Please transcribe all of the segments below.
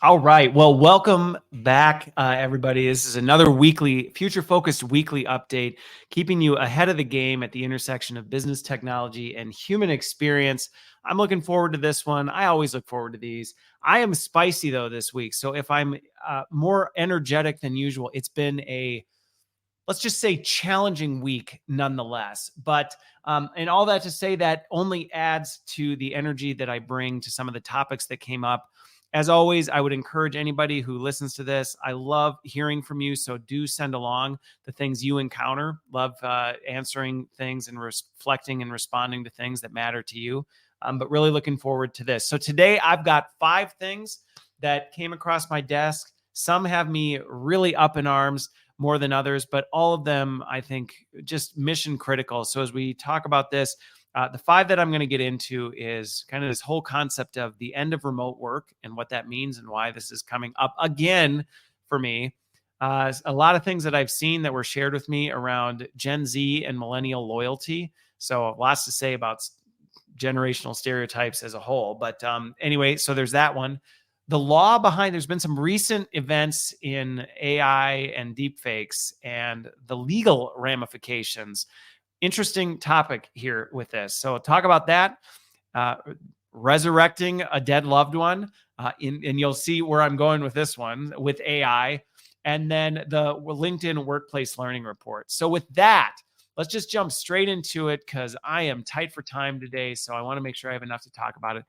All right. Well, welcome back, everybody. This is another future-focused weekly update, keeping you ahead of the game at the intersection of business technology and human experience. I'm looking forward to this one. I always look forward to these. I am spicy, though, this week. So if I'm more energetic than usual, it's been let's just say, challenging week nonetheless. But and all that to say, that only adds to the energy that I bring to some of the topics that came up. As always, I would encourage anybody who listens to this. I love hearing from you, so do send along the things you encounter. Love answering things and reflecting and responding to things that matter to you. But really looking forward to this. So today I've got 5 things that came across my desk. Some have me really up in arms more than others, but all of them, I think, just mission critical. So as we talk about this, the 5 that I'm going to get into is kind of this whole concept of the end of remote work and what that means and why this is coming up again for me. A lot of things that I've seen that were shared with me around Gen Z and Millenial loyalty. So lots to say about generational stereotypes as a whole. But anyway, so there's that one. The law behind, there's been some recent events in AI and deepfakes and the legal ramifications. Interesting topic here with this. So talk about that, resurrecting a dead loved one, and you'll see where I'm going with this one with AI, and then the LinkedIn workplace learning report. So with that, let's just jump straight into it because I am tight for time today. So I want to make sure I have enough to talk about it.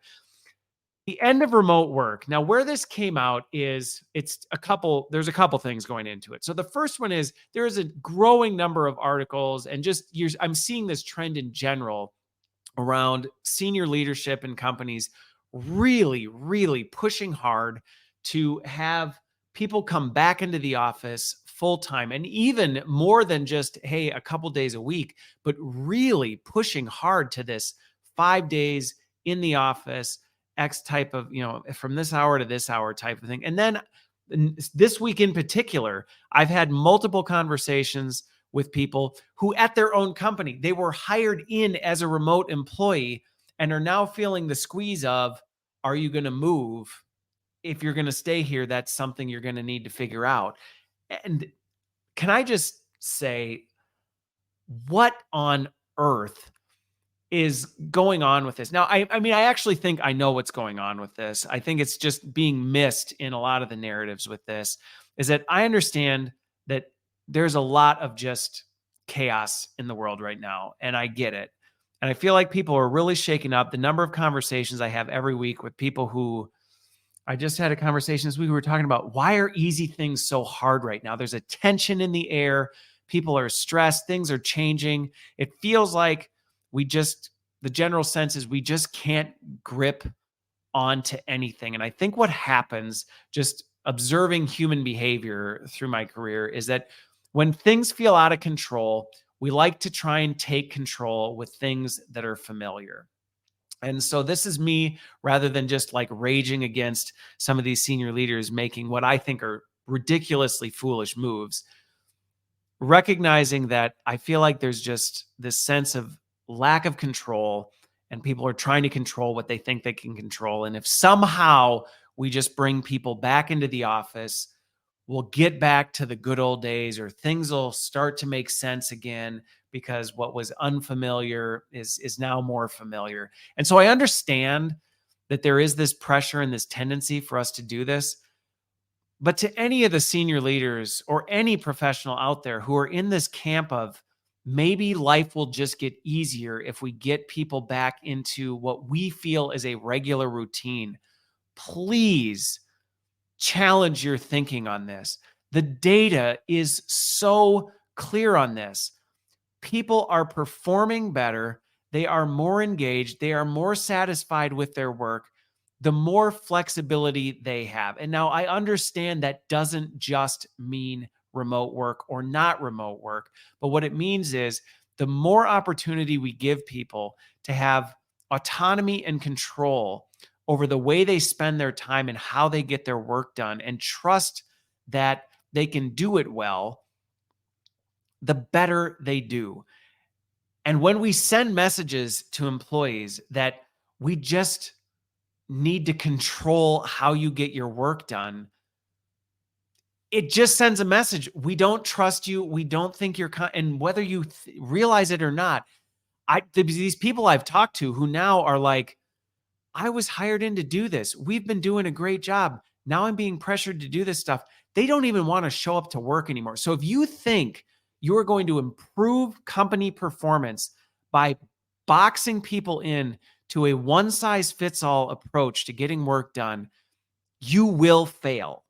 The end of remote work. Now, where this came out is there's a couple things going into it. So the first one is there is a growing number of articles and I'm seeing this trend in general around senior leadership in companies really, really pushing hard to have people come back into the office full time, and even more than just, hey, a couple days a week, but really pushing hard to this 5 days in the office, X type of, from this hour to this hour type of thing. And then this week in particular, I've had multiple conversations with people who at their own company, they were hired in as a remote employee and are now feeling the squeeze of, are you going to move? If you're going to stay here, that's something you're going to need to figure out. And can I just say, what on earth is going on with this? Now, I mean, I actually think I know what's going on with this. I think it's just being missed in a lot of the narratives with this, is that I understand that there's a lot of just chaos in the world right now, and I get it. And I feel like people are really shaken up. The number of conversations I have every week with people who, I just had a conversation this week, we were talking about, why are easy things so hard right now? There's a tension in the air. People are stressed. Things are changing. It feels like the general sense is we just can't grip onto anything. And I think what happens, just observing human behavior through my career, is that when things feel out of control, we like to try and take control with things that are familiar. And so this is me, rather than just like raging against some of these senior leaders making what I think are ridiculously foolish moves, recognizing that I feel like there's just this sense of lack of control, and people are trying to control what they think they can control. And if somehow we just bring people back into the office, we'll get back to the good old days, or things will start to make sense again, because what was unfamiliar is now more familiar. And so I understand that there is this pressure and this tendency for us to do this. But to any of the senior leaders or any professional out there who are in this camp of, maybe life will just get easier if we get people back into what we feel is a regular routine, please challenge your thinking on this. The data is so clear on this. People are performing better. They are more engaged. They are more satisfied with their work, the more flexibility they have. And now I understand that doesn't just mean remote work or not remote work, but what it means is the more opportunity we give people to have autonomy and control over the way they spend their time and how they get their work done, and trust that they can do it well, the better they do. And when we send messages to employees that we just need to control how you get your work done, it just sends a message. We don't trust you. We don't think you're, and whether you realize it or not, these people I've talked to who now are like, I was hired in to do this. We've been doing a great job. Now I'm being pressured to do this stuff. They don't even want to show up to work anymore. So if you think you are going to improve company performance by boxing people in to a one size fits all approach to getting work done, you will fail.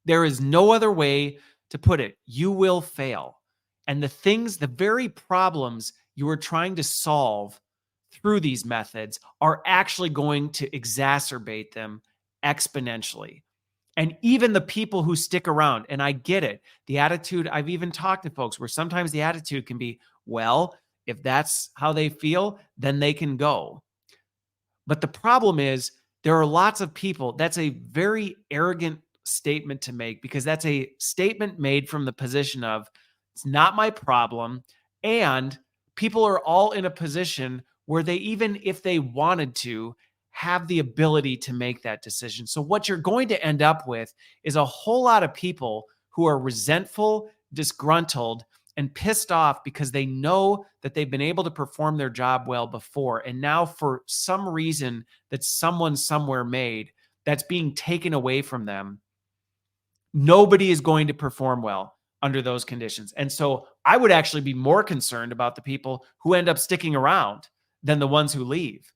There is no other way to put it. You will fail. And the very problems you are trying to solve through these methods are actually going to exacerbate them exponentially. And even the people who stick around, and I get it, the attitude, I've even talked to folks where sometimes the attitude can be, well, if that's how they feel, then they can go. But the problem is there are lots of people, that's a very arrogant statement to make, because that's a statement made from the position of, it's not my problem. And people are all in a position where they, even if they wanted to, have the ability to make that decision. So what you're going to end up with is a whole lot of people who are resentful, disgruntled, and pissed off because they know that they've been able to perform their job well before. And now for some reason that someone somewhere made, that's being taken away from them. Nobody is going to perform well under those conditions. And so I would actually be more concerned about the people who end up sticking around than the ones who leave.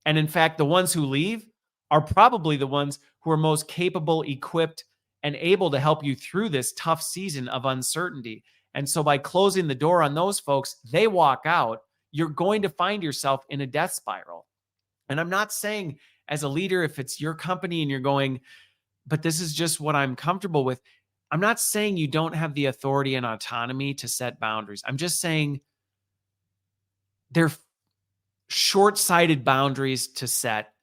And in fact, the ones who leave are probably the ones who are most capable, equipped, and able to help you through this tough season of uncertainty. And so by closing the door on those folks, they walk out, you're going to find yourself in a death spiral. And I'm not saying as a leader, if it's your company and you're going, but this is just what I'm comfortable with, I'm not saying you don't have the authority and autonomy to set boundaries. I'm just saying they're short-sighted boundaries to set,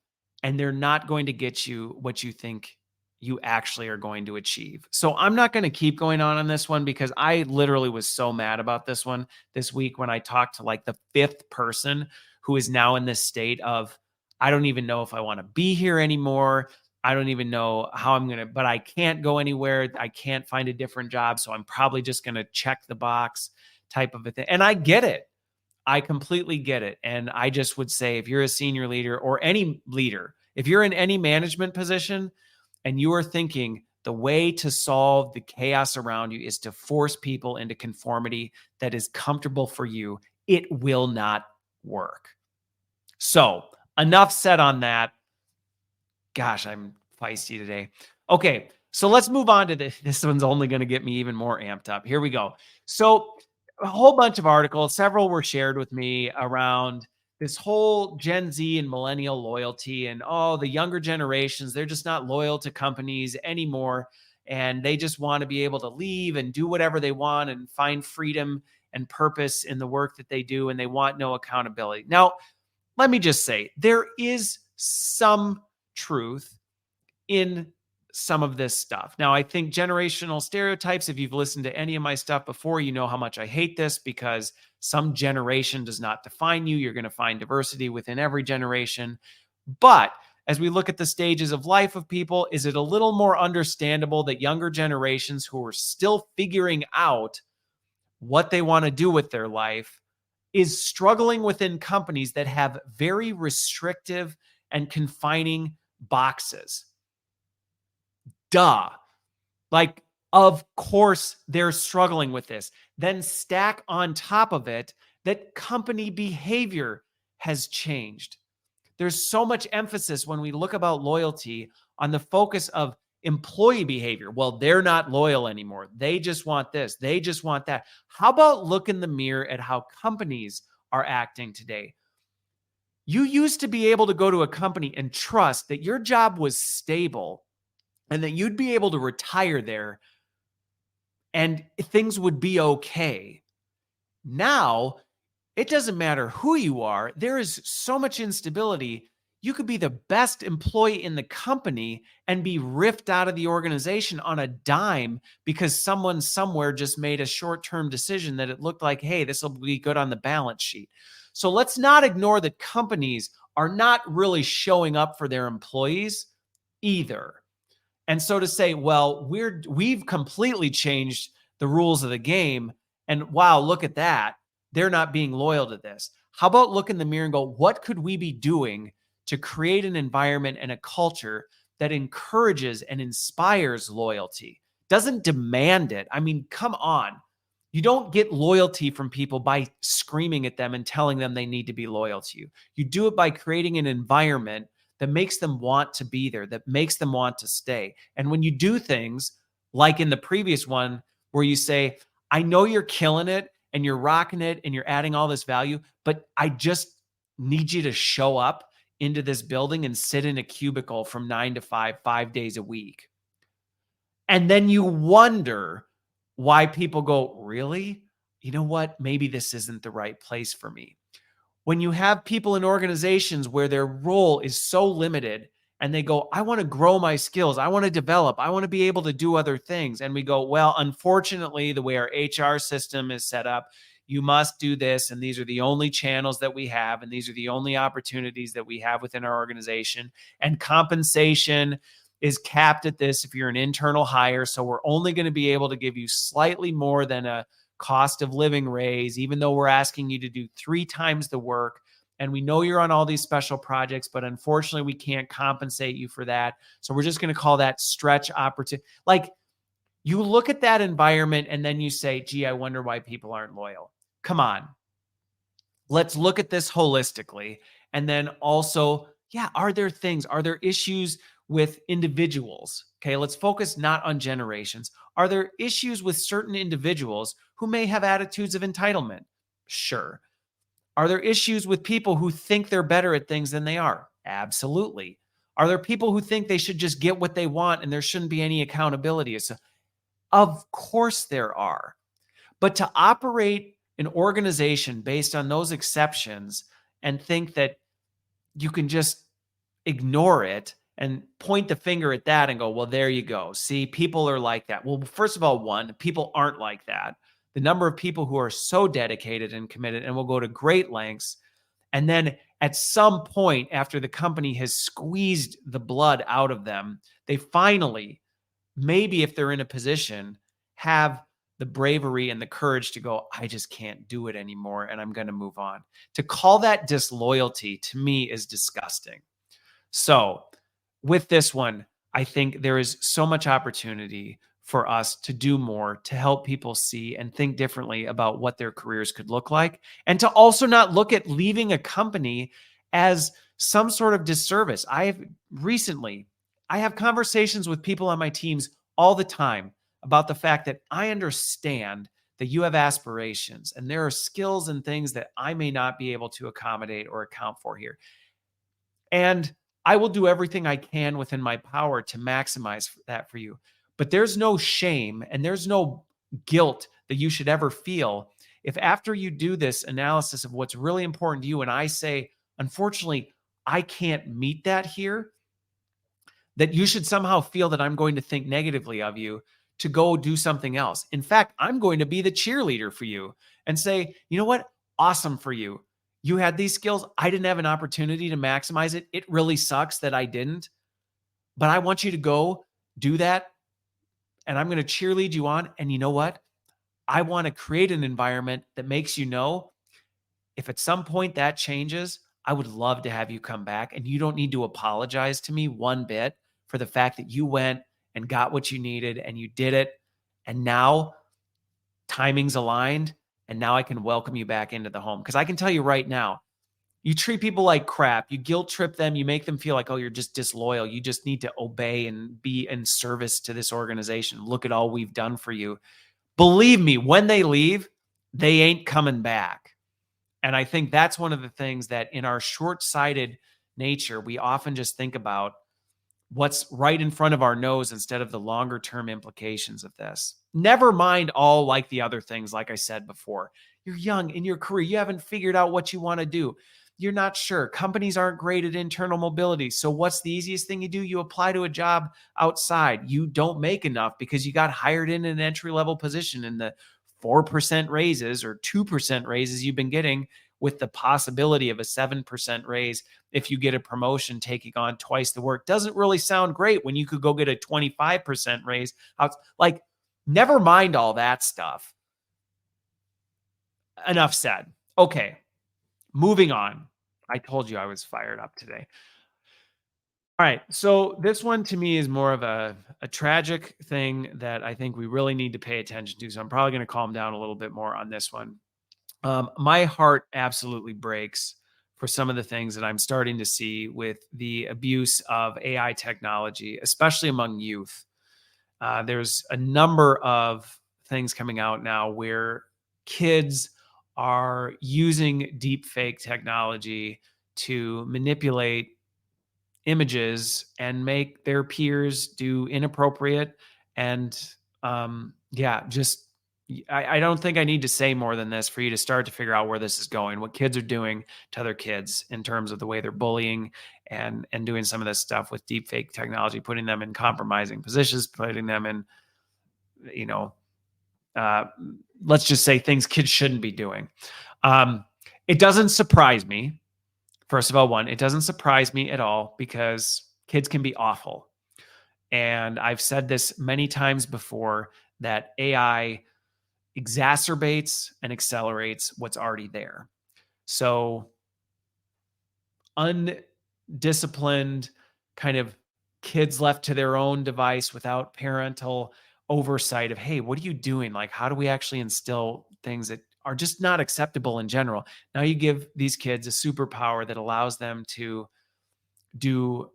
and they're not going to get you what you think you actually are going to achieve. So I'm not going to keep going on this one, because I literally was so mad about this one this week when I talked to like the fifth person who is now in this state of, I don't even know if I want to be here anymore. I don't even know how I'm going to, but I can't go anywhere. I can't find a different job. So I'm probably just going to check the box type of a thing. And I get it. I completely get it. And I just would say, if you're a senior leader or any leader, if you're in any management position and you are thinking the way to solve the chaos around you is to force people into conformity that is comfortable for you, it will not work. So enough said on that. Gosh, I'm feisty today. Okay, so let's move on to this. This one's only going to get me even more amped up. Here we go. So a whole bunch of articles, several were shared with me around this whole Gen Z and millennial loyalty, and the younger generations, they're just not loyal to companies anymore. And they just want to be able to leave and do whatever they want and find freedom and purpose in the work that they do. And they want no accountability. Now, let me just say, there is some truth in some of this stuff. Now, I think generational stereotypes, if you've listened to any of my stuff before, you know how much I hate this, because some generation does not define you. You're going to find diversity within every generation. But as we look at the stages of life of people, is it a little more understandable that younger generations who are still figuring out what they want to do with their life is struggling within companies that have very restrictive and confining boxes? Duh. Like, of course they're struggling with this. Then stack on top of it that company behavior has changed. There's so much emphasis when we look about loyalty on the focus of employee behavior. Well, they're not loyal anymore. They just want this. They just want that. How about look in the mirror at how companies are acting today? You used to be able to go to a company and trust that your job was stable and that you'd be able to retire there and things would be okay. Now, it doesn't matter who you are. There is so much instability. You could be the best employee in the company and be ripped out of the organization on a dime because someone somewhere just made a short-term decision that it looked like, hey, this will be good on the balance sheet. So let's not ignore that companies are not really showing up for their employees either. And so to say, well, we've completely changed the rules of the game, and wow, look at that. They're not being loyal to this. How about look in the mirror and go, what could we be doing to create an environment and a culture that encourages and inspires loyalty? Doesn't demand it. I mean, come on. You don't get loyalty from people by screaming at them and telling them they need to be loyal to you. You do it by creating an environment that makes them want to be there, that makes them want to stay. And when you do things like in the previous one, where you say, I know you're killing it and you're rocking it and you're adding all this value, but I just need you to show up into this building and sit in a cubicle from 9 to 5, 5 days a week. And then you wonder why people go, really? You know what? Maybe this isn't the right place for me. When you have people in organizations where their role is so limited and they go, I want to grow my skills, I want to develop, I want to be able to do other things. And we go, well, unfortunately, the way our HR system is set up, you must do this. And these are the only channels that we have. And these are the only opportunities that we have within our organization. And compensation is capped at this if you're an internal hire. So we're only going to be able to give you slightly more than a cost of living raise, even though we're asking you to do 3 times the work. And we know you're on all these special projects, but unfortunately we can't compensate you for that. So we're just going to call that stretch opportunity. Like, you look at that environment and then you say, gee, I wonder why people aren't loyal. Come on. Let's look at this holistically. And then also, are there issues with individuals? Okay, let's focus not on generations. Are there issues with certain individuals who may have attitudes of entitlement? Sure. Are there issues with people who think they're better at things than they are? Absolutely. Are there people who think they should just get what they want and there shouldn't be any accountability? Of course there are. But to operate an organization based on those exceptions and think that you can just ignore it and point the finger at that and go, well, there you go. See, people are like that. Well, first of all, people aren't like that. The number of people who are so dedicated and committed and will go to great lengths. And then at some point, after the company has squeezed the blood out of them, they finally, maybe if they're in a position, have the bravery and the courage to go, I just can't do it anymore and I'm going to move on. To call that disloyalty to me is disgusting. So with this one, I think there is so much opportunity for us to do more to help people see and think differently about what their careers could look like, and to also not look at leaving a company as some sort of disservice. I have conversations with people on my teams all the time about the fact that I understand that you have aspirations and there are skills and things that I may not be able to accommodate or account for here. And I will do everything I can within my power to maximize that for you. But there's no shame and there's no guilt that you should ever feel if after you do this analysis of what's really important to you and I say, unfortunately, I can't meet that here, that you should somehow feel that I'm going to think negatively of you to go do something else. In fact, I'm going to be the cheerleader for you and say, you know what? Awesome for you. You had these skills. I didn't have an opportunity to maximize it. It really sucks that I didn't, but I want you to go do that. And I'm going to cheerlead you on. And you know what? I want to create an environment that makes you know if at some point that changes, I would love to have you come back. And you don't need to apologize to me one bit for the fact that you went and got what you needed and you did it. And now timing's aligned. And now I can welcome you back into the home. Because I can tell you right now, you treat people like crap. You guilt trip them. You make them feel like, oh, you're just disloyal. You just need to obey and be in service to this organization. Look at all we've done for you. Believe me, when they leave, they ain't coming back. And I think that's one of the things that in our short-sighted nature, we often just think about what's right in front of our nose instead of the longer-term implications of this. Never mind all like the other things, like I said before. You're young in your career. You haven't figured out what you want to do. You're not sure. Companies aren't great at internal mobility. So what's the easiest thing you do? You apply to a job outside. You don't make enough because you got hired in an entry-level position, and the 4% raises or 2% raises you've been getting with the possibility of a 7% raise if you get a promotion taking on twice the work doesn't really sound great when you could go get a 25% raise. Like, never mind all that stuff. Enough said. Okay, moving on. I told you I was fired up today. All right. So this one to me is more of a tragic thing that I think we really need to pay attention to. So I'm probably going to calm down a little bit more on this one. My heart absolutely breaks for some of the things that I'm starting to see with the abuse of AI technology, especially among youth. There's a number of things coming out now where kids are using deep fake technology to manipulate images and make their peers do inappropriate and just I don't think I need to say more than this for you to start to figure out where this is going, what kids are doing to other kids in terms of the way they're bullying and doing some of this stuff with deep fake technology, putting them in compromising positions, putting them in, uh, let's just say things kids shouldn't be doing. It doesn't surprise me. First of all, it doesn't surprise me at all because kids can be awful. And I've said this many times before that AI exacerbates and accelerates what's already there. So undisciplined kind of kids left to their own device without parental oversight of, hey, what are you doing? Like, how do we actually instill things that are just not acceptable in general? Now you give these kids a superpower that allows them to do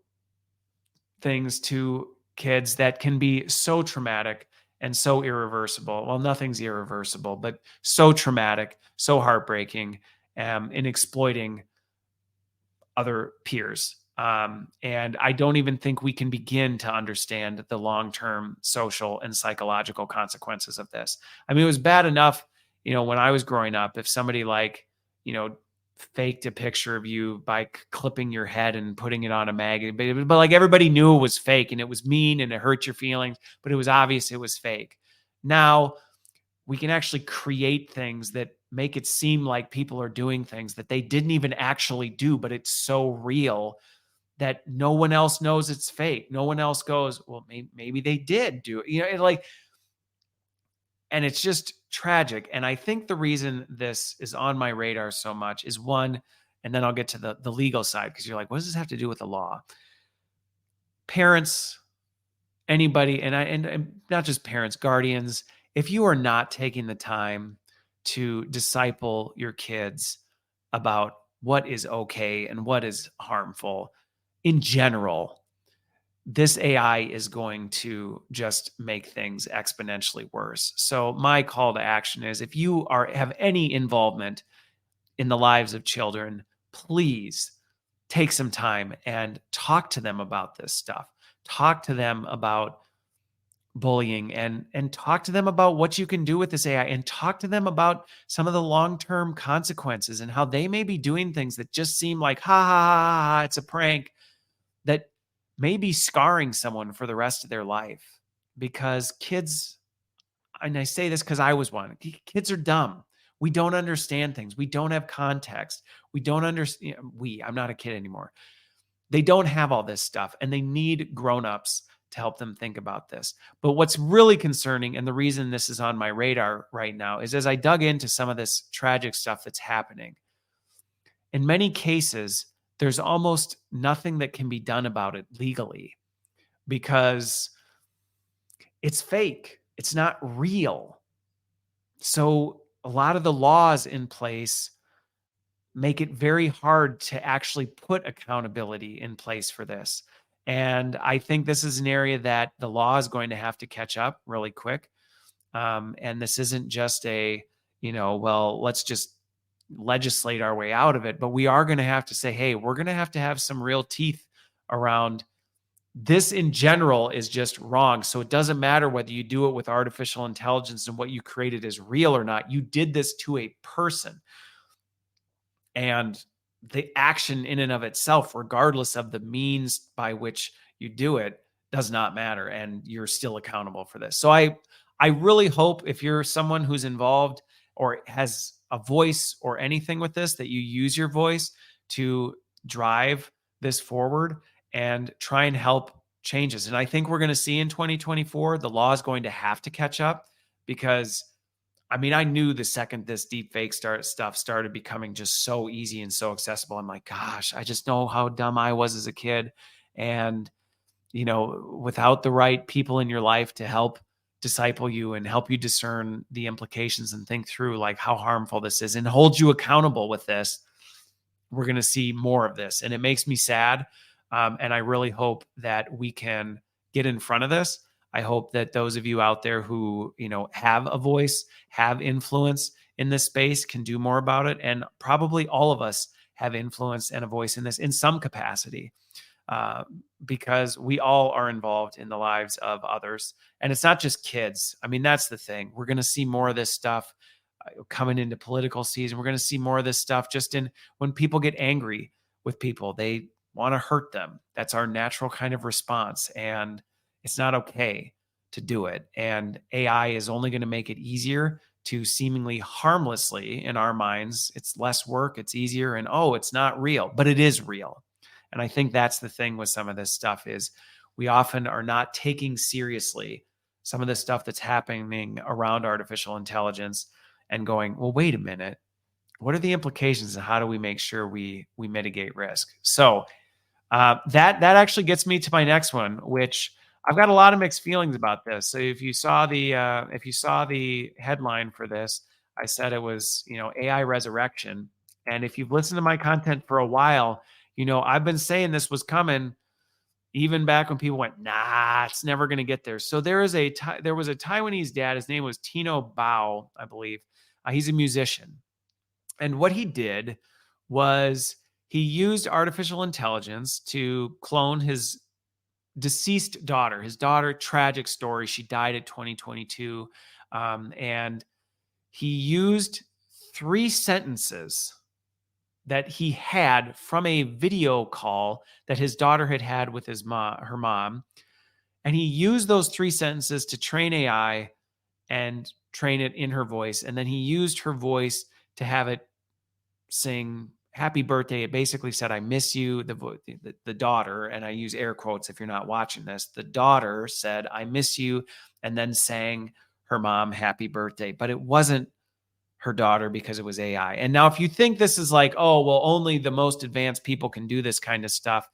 things to kids that can be so traumatic and so irreversible. Well, nothing's irreversible, but so traumatic, so heartbreaking, in exploiting other peers. And I don't even think we can begin to understand the long-term social and psychological consequences of this. I mean, it was bad enough, when I was growing up, if somebody faked a picture of you by clipping your head and putting it on a magazine, but like everybody knew it was fake and it was mean and it hurt your feelings, but it was obvious it was fake. Now we can actually create things that make it seem like people are doing things that they didn't even actually do, but it's so real that no one else knows it's fake. No one else goes, well, maybe they did do it, and it's just tragic. And I think the reason this is on my radar so much is one, and then I'll get to the legal side, because you're like, what does this have to do with the law? Parents, anybody, and not just parents, guardians, if you are not taking the time to disciple your kids about what is okay and what is harmful in general, this AI is going to just make things exponentially worse. So my call to action is, if you have any involvement in the lives of children, please take some time and talk to them about this stuff. Talk to them about bullying and talk to them about what you can do with this AI, and talk to them about some of the long-term consequences and how they may be doing things that just seem like, ha, ha, ha, ha, it's a prank, that may be scarring someone for the rest of their life. Because kids, and I say this because I was one, kids are dumb. We don't understand things. We don't have context. We don't understand. I'm not a kid anymore. They don't have all this stuff, and they need grown-ups to help them think about this. But what's really concerning, and the reason this is on my radar right now, is as I dug into some of this tragic stuff that's happening, in many cases, there's almost nothing that can be done about it legally because it's fake. It's not real. So a lot of the laws in place make it very hard to actually put accountability in place for this. And I think this is an area that the law is going to have to catch up really quick. And this isn't just let's just legislate our way out of it, but we are going to have to say, hey, we're going to have some real teeth around this. In general is just wrong. So it doesn't matter whether you do it with artificial intelligence and what you created is real or not. You did this to a person. And the action in and of itself, regardless of the means by which you do it, does not matter. And you're still accountable for this. So I really hope, if you're someone who's involved or has a voice or anything with this, that you use your voice to drive this forward and try and help changes. And I think we're going to see in 2024, the law is going to have to catch up, because I mean, I knew the second this deep fake stuff started becoming just so easy and so accessible, I'm like, gosh, I just know how dumb I was as a kid. And, without the right people in your life to help disciple you and help you discern the implications and think through like how harmful this is and hold you accountable with this, we're going to see more of this. And it makes me sad. And I really hope that we can get in front of this. I hope that those of you out there who, have a voice, have influence in this space, can do more about it. And probably all of us have influence and a voice in this in some capacity, because we all are involved in the lives of others. And it's not just kids. I mean, that's the thing. We're going to see more of this stuff coming into political season. We're going to see more of this stuff just in when people get angry with people, they want to hurt them. That's our natural kind of response. And it's not okay to do it. And AI is only going to make it easier to seemingly harmlessly, in our minds, it's less work, it's easier, and it's not real, but it is real. And I think that's the thing with some of this stuff is we often are not taking seriously some of the stuff that's happening around artificial intelligence and going, well, wait a minute, what are the implications and how do we make sure we mitigate risk? So that actually gets me to my next one, which I've got a lot of mixed feelings about this. So if you saw the headline for this, I said it was, AI resurrection. And if you've listened to my content for a while, I've been saying this was coming even back when people went, nah, it's never going to get there. So there was a Taiwanese dad. His name was Tino Bao, I believe. He's a musician. And what he did was he used artificial intelligence to clone his deceased daughter. His daughter, tragic story. She died at 2022. And he used 3 sentences that he had from a video call that his daughter had with her mom. And he used those 3 sentences to train AI and train it in her voice. And then he used her voice to have it sing happy birthday. It basically said, I miss you. The daughter, and I use air quotes if you're not watching this, the daughter said, I miss you, and then sang her mom happy birthday. But it wasn't her daughter because it was AI. And now if you think this is like, oh, well, only the most advanced people can do this kind of stuff.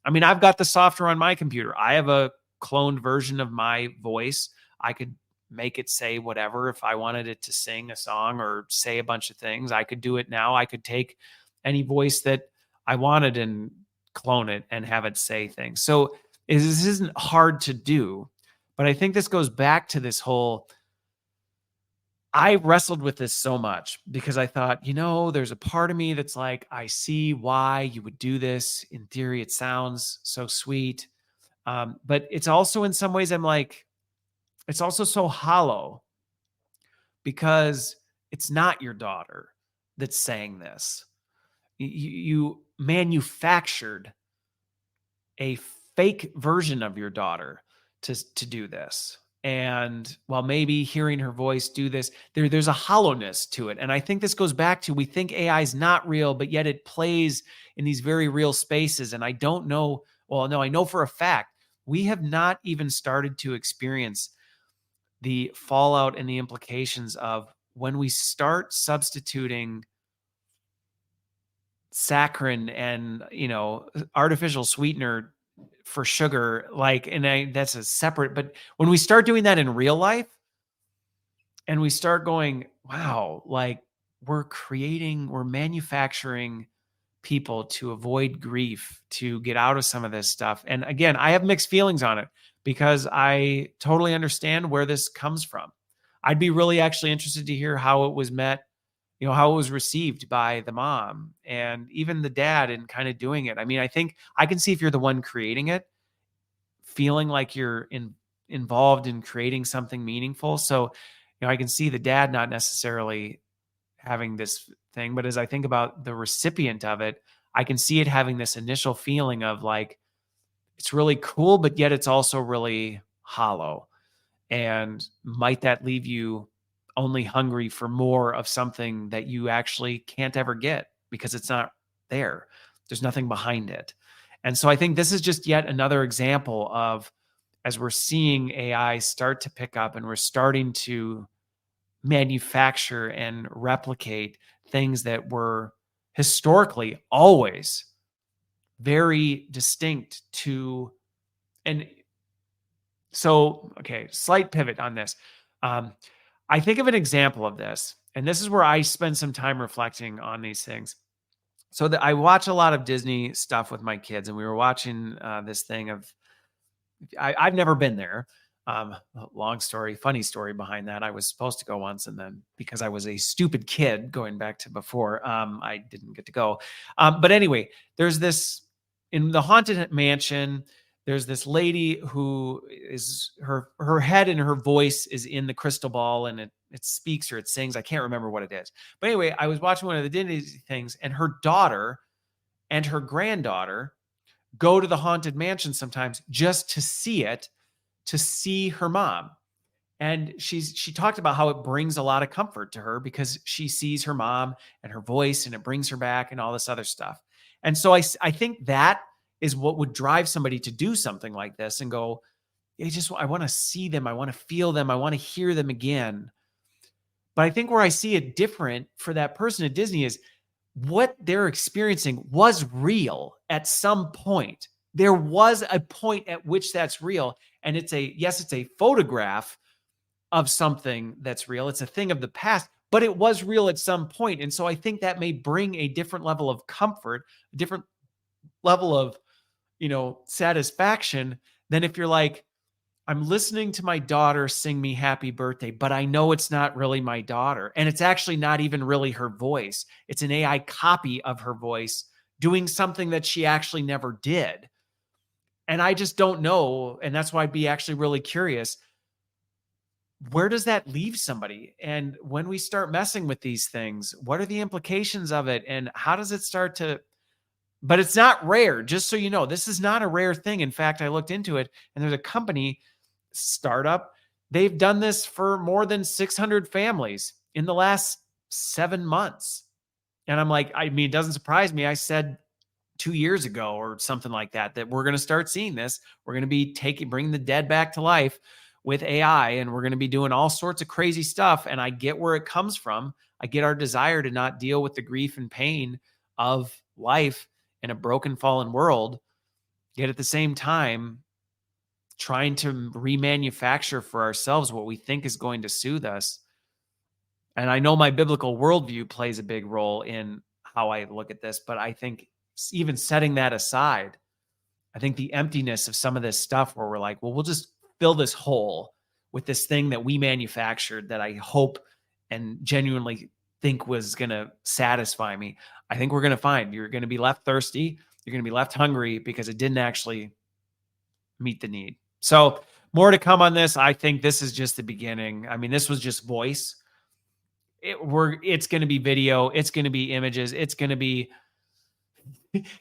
I mean, I've got the software on my computer. I have a cloned version of my voice. I could make it say whatever. If I wanted it to sing a song or say a bunch of things, I could do it now. I could take any voice that I wanted and clone it and have it say things. So this isn't hard to do, but I think this goes back to this whole, I wrestled with this so much because I thought, there's a part of me that's like, I see why you would do this. In theory, it sounds so sweet. But it's also in some ways, I'm like, it's also so hollow because it's not your daughter that's saying this. You manufactured a fake version of your daughter to do this. And while maybe hearing her voice do this, there's a hollowness to it. And I think this goes back to, we think AI is not real, but yet it plays in these very real spaces. And I don't know, well, no, I know for a fact, we have not even started to experience the fallout and the implications of when we start substituting saccharin and, artificial sweetener for sugar, that's a separate, but when we start doing that in real life and we start going, wow, like we're manufacturing people to avoid grief, to get out of some of this stuff. And again, I have mixed feelings on it because I totally understand where this comes from. I'd be really actually interested to hear how it was met, how it was received by the mom and even the dad in kind of doing it. I mean, I think I can see if you're the one creating it, feeling like you're involved in creating something meaningful. So, I can see the dad not necessarily having this thing, but as I think about the recipient of it, I can see it having this initial feeling of like, it's really cool, but yet it's also really hollow. And might that leave you only hungry for more of something that you actually can't ever get because it's not there. There's nothing behind it. And so I think this is just yet another example of, as we're seeing AI start to pick up and we're starting to manufacture and replicate things that were historically always very distinct to. And so, okay, slight pivot on this. I think of an example of this, and this is where I spend some time reflecting on these things. So that I watch a lot of Disney stuff with my kids, and we were watching this thing of, I've never been there. Long story, funny story behind that. I was supposed to go once, and then because I was a stupid kid going back to before, I didn't get to go. But anyway, there's this in the Haunted Mansion. There's this lady who is her head and her voice is in the crystal ball, and it speaks or it sings. I can't remember what it is. But anyway, I was watching one of the Disney things, and her daughter and her granddaughter go to the Haunted Mansion sometimes just to see it, to see her mom. And she talked about how it brings a lot of comfort to her because she sees her mom and her voice, and it brings her back and all this other stuff. And so I think that is what would drive somebody to do something like this and go, I want to see them. I want to feel them. I want to hear them again. But I think where I see it different for that person at Disney is what they're experiencing was real at some point. There was a point at which that's real. And it's a photograph of something that's real. It's a thing of the past, but it was real at some point. And so I think that may bring a different level of comfort, a different level of, satisfaction than if you're like, I'm listening to my daughter sing me happy birthday, but I know it's not really my daughter. And it's actually not even really her voice. It's an AI copy of her voice doing something that she actually never did. And I just don't know. And that's why I'd be actually really curious. Where does that leave somebody? And when we start messing with these things, what are the implications of it? And how does it start to, but it's not rare, just so you know, this is not a rare thing. In fact, I looked into it, and there's a company startup. They've done this for more than 600 families in the last 7 months. And I'm like, it doesn't surprise me. I said 2 years ago or something like that we're going to start seeing this. We're going to be bringing the dead back to life with AI, and we're going to be doing all sorts of crazy stuff. And I get where it comes from. I get our desire to not deal with the grief and pain of life in a broken, fallen world. Yet at the same time, trying to remanufacture for ourselves what we think is going to soothe us. And I know my biblical worldview plays a big role in how I look at this, but I think even setting that aside, I think the emptiness of some of this stuff where we're like, well, we'll just fill this hole with this thing that we manufactured that I hope and genuinely think was going to satisfy me. I think we're going to find you're going to be left thirsty. You're going to be left hungry because it didn't actually meet the need. So more to come on this. I think this is just the beginning. I mean, this was just voice. It's going to be video. It's going to be images. It's going to be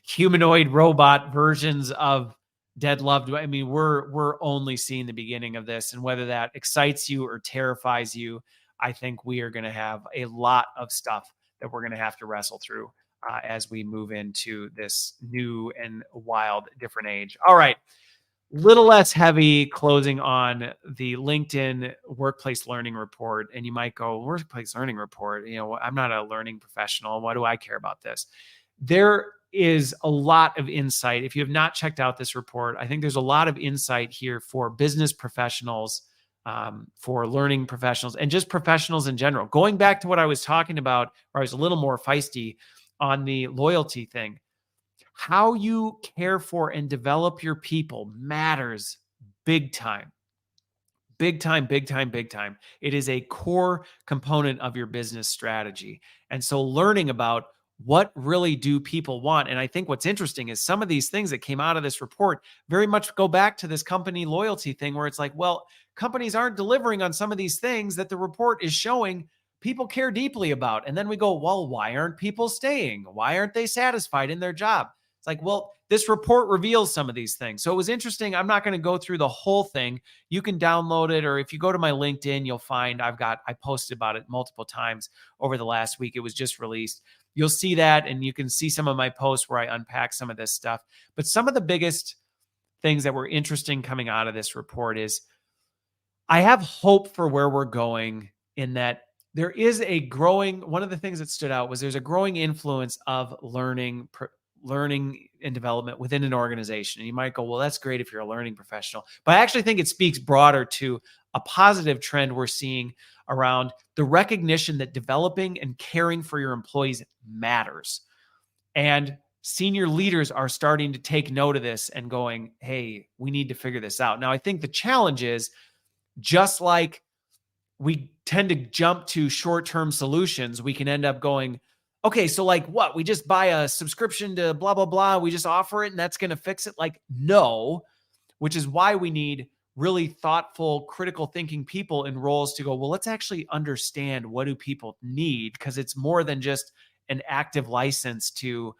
humanoid robot versions of dead loved. I mean, we're only seeing the beginning of this, and whether that excites you or terrifies you, I think we are going to have a lot of stuff that we're going to have to wrestle through as we move into this new and wild, different age. All right. Little less heavy closing on the LinkedIn workplace learning report. And you might go, workplace learning report, I'm not a learning professional. Why do I care about this? There is a lot of insight. If you have not checked out this report, I think there's a lot of insight here for business professionals, for learning professionals, and just professionals in general. Going back to what I was talking about, where I was a little more feisty on the loyalty thing, how you care for and develop your people matters big time. Big time, big time, big time. It is a core component of your business strategy. And so learning about what really do people want? And I think what's interesting is some of these things that came out of this report very much go back to this company loyalty thing where it's like, well, companies aren't delivering on some of these things that the report is showing people care deeply about. And then we go, well, why aren't people staying? Why aren't they satisfied in their job? It's like, well, this report reveals some of these things. So it was interesting. I'm not going to go through the whole thing. You can download it, or if you go to my LinkedIn, you'll find I posted about it multiple times over the last week. It was just released. You'll see that, and you can see some of my posts where I unpack some of this stuff. But some of the biggest things that were interesting coming out of this report is I have hope for where we're going, in that there is a growing, one of the things that stood out was there's a growing influence of learning and development within an organization. And you might go, well, that's great if you're a learning professional. But I actually think it speaks broader to a positive trend we're seeing around the recognition that developing and caring for your employees matters. And senior leaders are starting to take note of this and going, hey, we need to figure this out. Now, I think the challenge is, just like we tend to jump to short-term solutions, we can end up going, okay, so like what? We just buy a subscription to blah, blah, blah. We just offer it and that's going to fix it. Like, no, which is why we need really thoughtful, critical thinking people in roles to go, well, let's actually understand, what do people need? Because it's more than just an active license to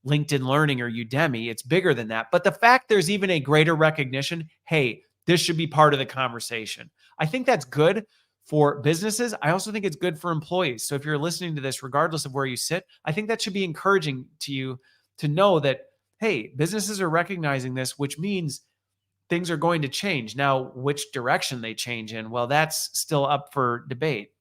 LinkedIn Learning or Udemy. It's bigger than that. But the fact there's even a greater recognition, hey, this should be part of the conversation. I think that's good for businesses. I also think it's good for employees. So if you're listening to this, regardless of where you sit, I think that should be encouraging to you to know that, hey, businesses are recognizing this, which means things are going to change. Now, which direction they change in, well, that's still up for debate.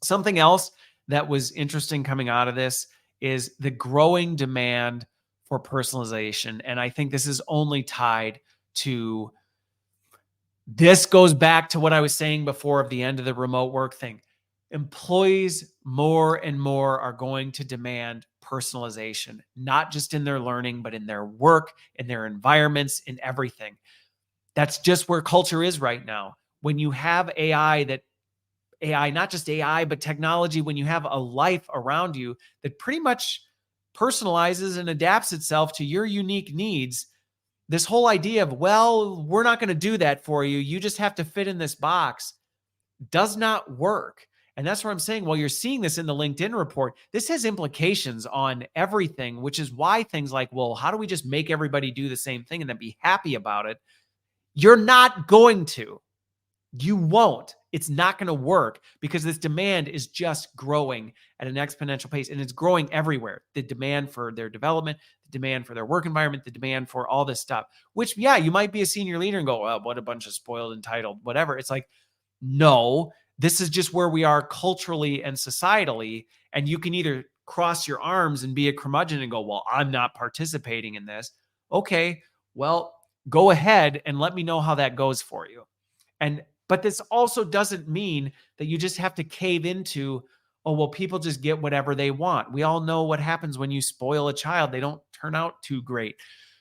Something else that was interesting coming out of this is the growing demand for personalization. And I think this is only tied to, this goes back to what I was saying before of the end of the remote work thing. Employees more and more are going to demand personalization, not just in their learning, but in their work, in their environments, in everything. That's just where culture is right now. When you have AI, not just AI, but technology, when you have a life around you that pretty much personalizes and adapts itself to your unique needs, this whole idea of, well, we're not going to do that for you, you just have to fit in this box, does not work. And that's where I'm saying, well, you're seeing this in the LinkedIn report. This has implications on everything, which is why things like, well, how do we just make everybody do the same thing and then be happy about it? You're not going to. You won't. It's not going to work, because this demand is just growing at an exponential pace, and it's growing everywhere. The demand for their development, the demand for their work environment, the demand for all this stuff, which, yeah, you might be a senior leader and go, well, what a bunch of spoiled, entitled, whatever. It's like, no, this is just where we are culturally and societally. And you can either cross your arms and be a curmudgeon and go, well, I'm not participating in this. Okay, well, go ahead and let me know how that goes for you. But this also doesn't mean that you just have to cave into, oh, well, people just get whatever they want. We all know what happens when you spoil a child. They don't turn out too great.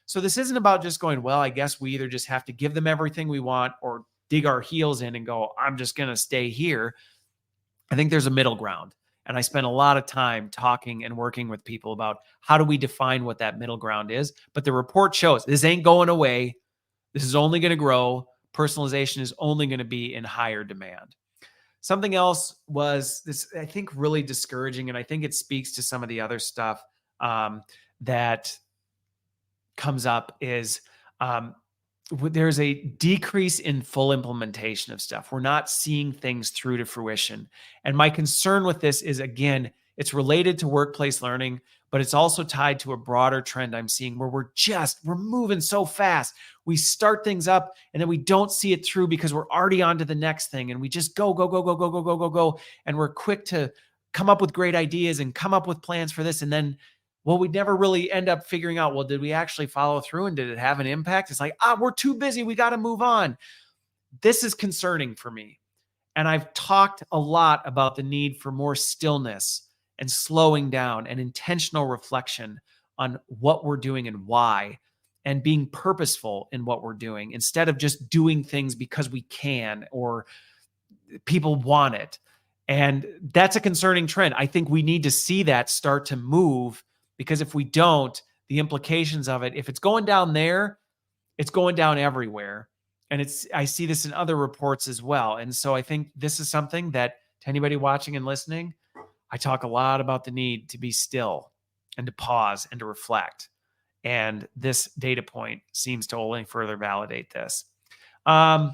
So this isn't about just going, well, I guess we either just have to give them everything we want or dig our heels in and go, I'm just going to stay here. I think there's a middle ground. And I spent a lot of time talking and working with people about how do we define what that middle ground is. But the report shows this ain't going away. This is only going to grow. Personalization is only going to be in higher demand. Something else was this, I think, really discouraging, and I think it speaks to some of the other stuff that comes up, is there's a decrease in full implementation of stuff. We're not seeing things through to fruition. And my concern with this is, again, it's related to workplace learning, but it's also tied to a broader trend I'm seeing where we're moving so fast. We start things up and then we don't see it through because we're already on to the next thing. And we just go. And we're quick to come up with great ideas and come up with plans for this. And then, well, we never really end up figuring out, well, did we actually follow through and did it have an impact? It's like, we're too busy. We got to move on. This is concerning for me. And I've talked a lot about the need for more stillness and slowing down and intentional reflection on what we're doing and why, and being purposeful in what we're doing instead of just doing things because we can or people want it. And that's a concerning trend. I think we need to see that start to move, because if we don't, the implications of it, if it's going down there, it's going down everywhere. And I see this in other reports as well. And so I think this is something that, to anybody watching and listening, I talk a lot about the need to be still and to pause and to reflect. And this data point seems to only further validate this. The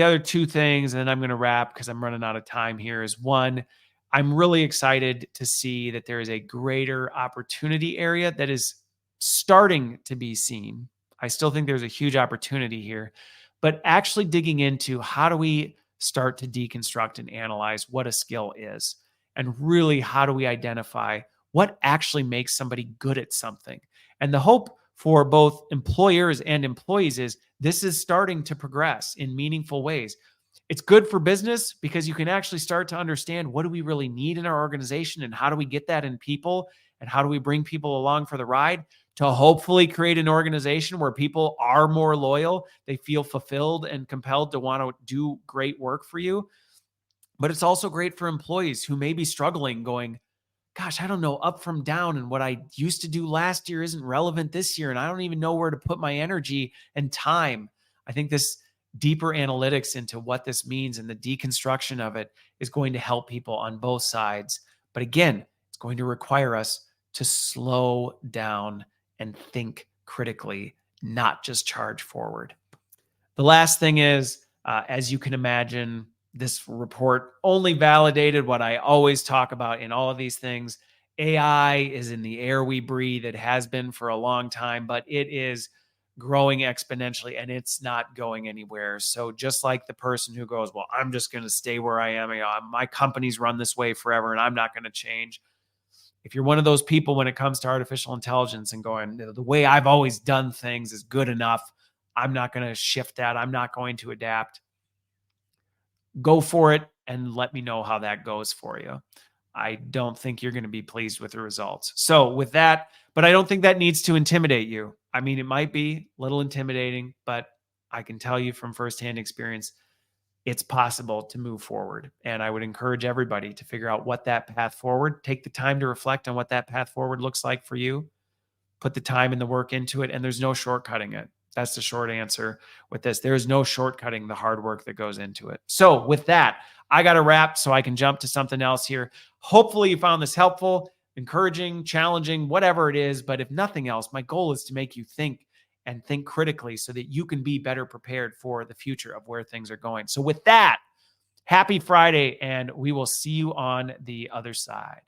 other two things, and then I'm going to wrap because I'm running out of time here, is one, I'm really excited to see that there is a greater opportunity area that is starting to be seen. I still think there's a huge opportunity here, but actually digging into how do we start to deconstruct and analyze what a skill is, and really how do we identify what actually makes somebody good at something. And the hope for both employers and employees is this is starting to progress in meaningful ways. It's good for business because you can actually start to understand what do we really need in our organization and how do we get that in people and how do we bring people along for the ride to hopefully create an organization where people are more loyal, they feel fulfilled and compelled to want to do great work for you. But it's also great for employees who may be struggling going, gosh, I don't know, up from down, and what I used to do last year isn't relevant this year, and I don't even know where to put my energy and time. I think this deeper analytics into what this means and the deconstruction of it is going to help people on both sides. But again, it's going to require us to slow down and think critically, not just charge forward. The last thing is, as you can imagine, this report only validated what I always talk about in all of these things. AI is in the air we breathe. It has been for a long time, but it is growing exponentially and it's not going anywhere. So just like the person who goes, well, I'm just going to stay where I am. My company's run this way forever and I'm not going to change. If you're one of those people when it comes to artificial intelligence and going, the way I've always done things is good enough, I'm not going to shift that, I'm not going to adapt, go for it and let me know how that goes for you. I don't think you're going to be pleased with the results. So with that, but I don't think that needs to intimidate you. I mean, it might be a little intimidating, but I can tell you from firsthand experience, it's possible to move forward. And I would encourage everybody to figure out what that path forward, take the time to reflect on what that path forward looks like for you, put the time and the work into it, and there's no shortcutting it. That's the short answer with this. There is no shortcutting the hard work that goes into it. So with that, I got to wrap so I can jump to something else here. Hopefully you found this helpful, encouraging, challenging, whatever it is. But if nothing else, my goal is to make you think and think critically so that you can be better prepared for the future of where things are going. So with that, happy Friday, and we will see you on the other side.